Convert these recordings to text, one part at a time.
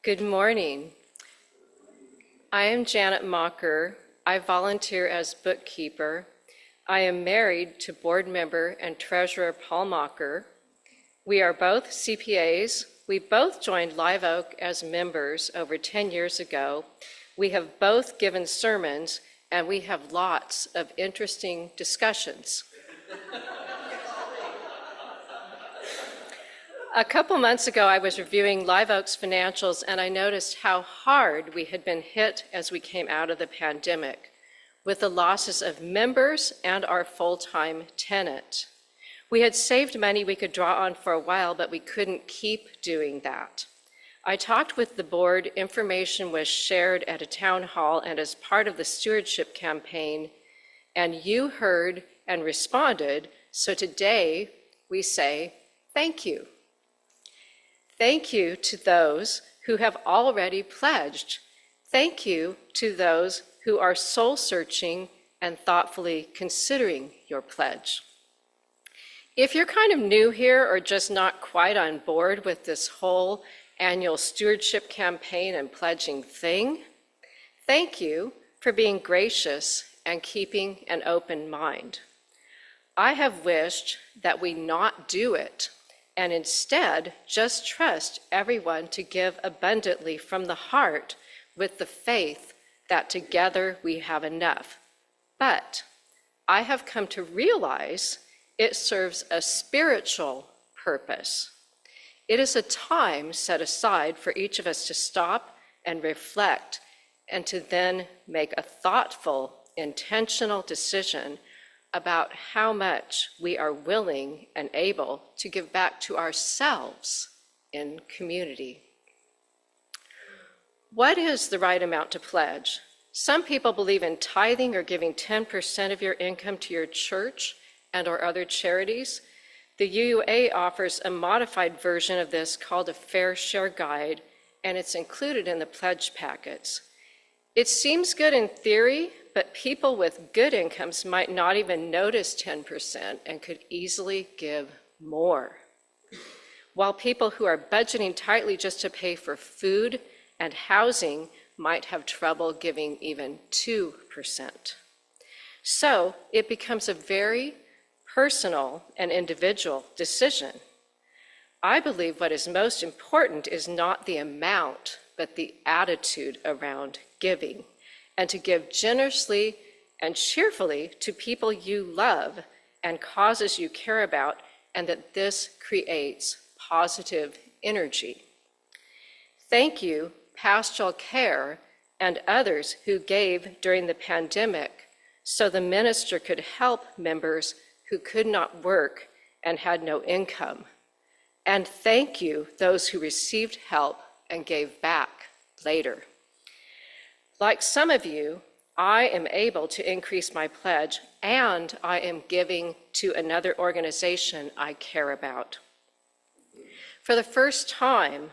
Good morning. I am Janet Mocker. I volunteer as bookkeeper. I am married to board member and treasurer Paul Mocker. We are both CPAs. We both joined Live Oak as members over 10 years ago. We have both given sermons, and we have lots of interesting discussions. A couple months ago, I was reviewing Live Oak's financials, and I noticed how hard we had been hit as we came out of the pandemic, with the losses of members and our full-time tenant. We had saved money we could draw on for a while, but we couldn't keep doing that. I talked with the board, information was shared at a town hall and as part of the stewardship campaign, and you heard and responded, so today we say thank you. Thank you to those who have already pledged. Thank you to those who are soul-searching and thoughtfully considering your pledge. If you're kind of new here or just not quite on board with this whole annual stewardship campaign and pledging thing, thank you for being gracious and keeping an open mind. I have wished that we not do it and instead just trust everyone to give abundantly from the heart with the faith that together we have enough. But I have come to realize it serves a spiritual purpose. It is a time set aside for each of us to stop and reflect and to then make a thoughtful, intentional decision about how much we are willing and able to give back to ourselves in community. What is the right amount to pledge? Some people believe in tithing or giving 10% of your income to your church and or other charities. The UUA offers a modified version of this called a Fair Share Guide, and it's included in the pledge packets. It seems good in theory, but people with good incomes might not even notice 10% and could easily give more. While people who are budgeting tightly just to pay for food and housing might have trouble giving even 2%. So it becomes a very personal and individual decision. I believe what is most important is not the amount, but the attitude around giving, and to give generously and cheerfully to people you love and causes you care about, and that this creates positive energy. Thank you, Pastoral Care and others who gave during the pandemic so the minister could help members who could not work and had no income. And thank you, those who received help and gave back later. Like some of you, I am able to increase my pledge, and I am giving to another organization I care about. For the first time,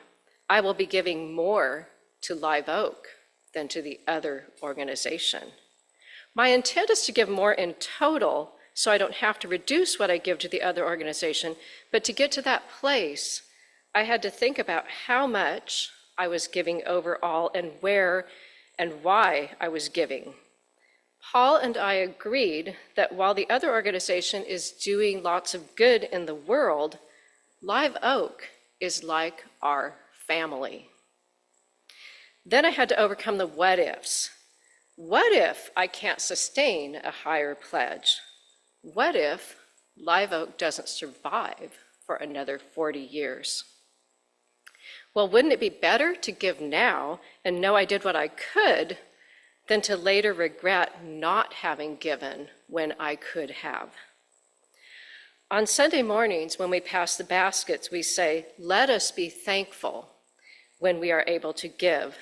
I will be giving more to Live Oak than to the other organization. My intent is to give more in total, so I don't have to reduce what I give to the other organization, but to get to that place, I had to think about how much I was giving overall and where and why I was giving. Paul and I agreed that while the other organization is doing lots of good in the world, Live Oak is like our family. Then I had to overcome the what ifs. What if I can't sustain a higher pledge? What if Live Oak doesn't survive for another 40 years? Well, wouldn't it be better to give now and know I did what I could than to later regret not having given when I could have? On Sunday mornings, when we pass the baskets, we say, "Let us be thankful when we are able to give."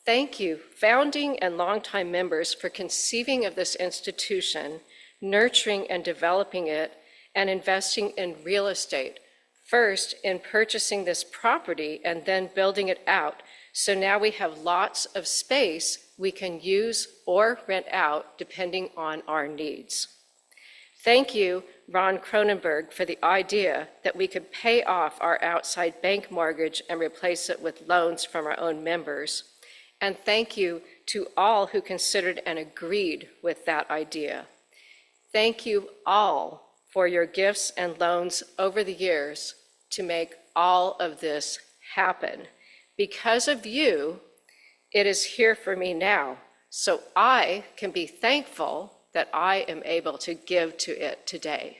Thank you, founding and longtime members, for conceiving of this institution, nurturing and developing it, and investing in real estate. First, in purchasing this property and then building it out. So now we have lots of space we can use or rent out depending on our needs. Thank you Ron Cronenberg for the idea that we could pay off our outside bank mortgage and replace it with loans from our own members. And thank you to all who considered and agreed with that idea. Thank you all for your gifts and loans over the years to make all of this happen. Because of you, it is here for me now, so I can be thankful that I am able to give to it today.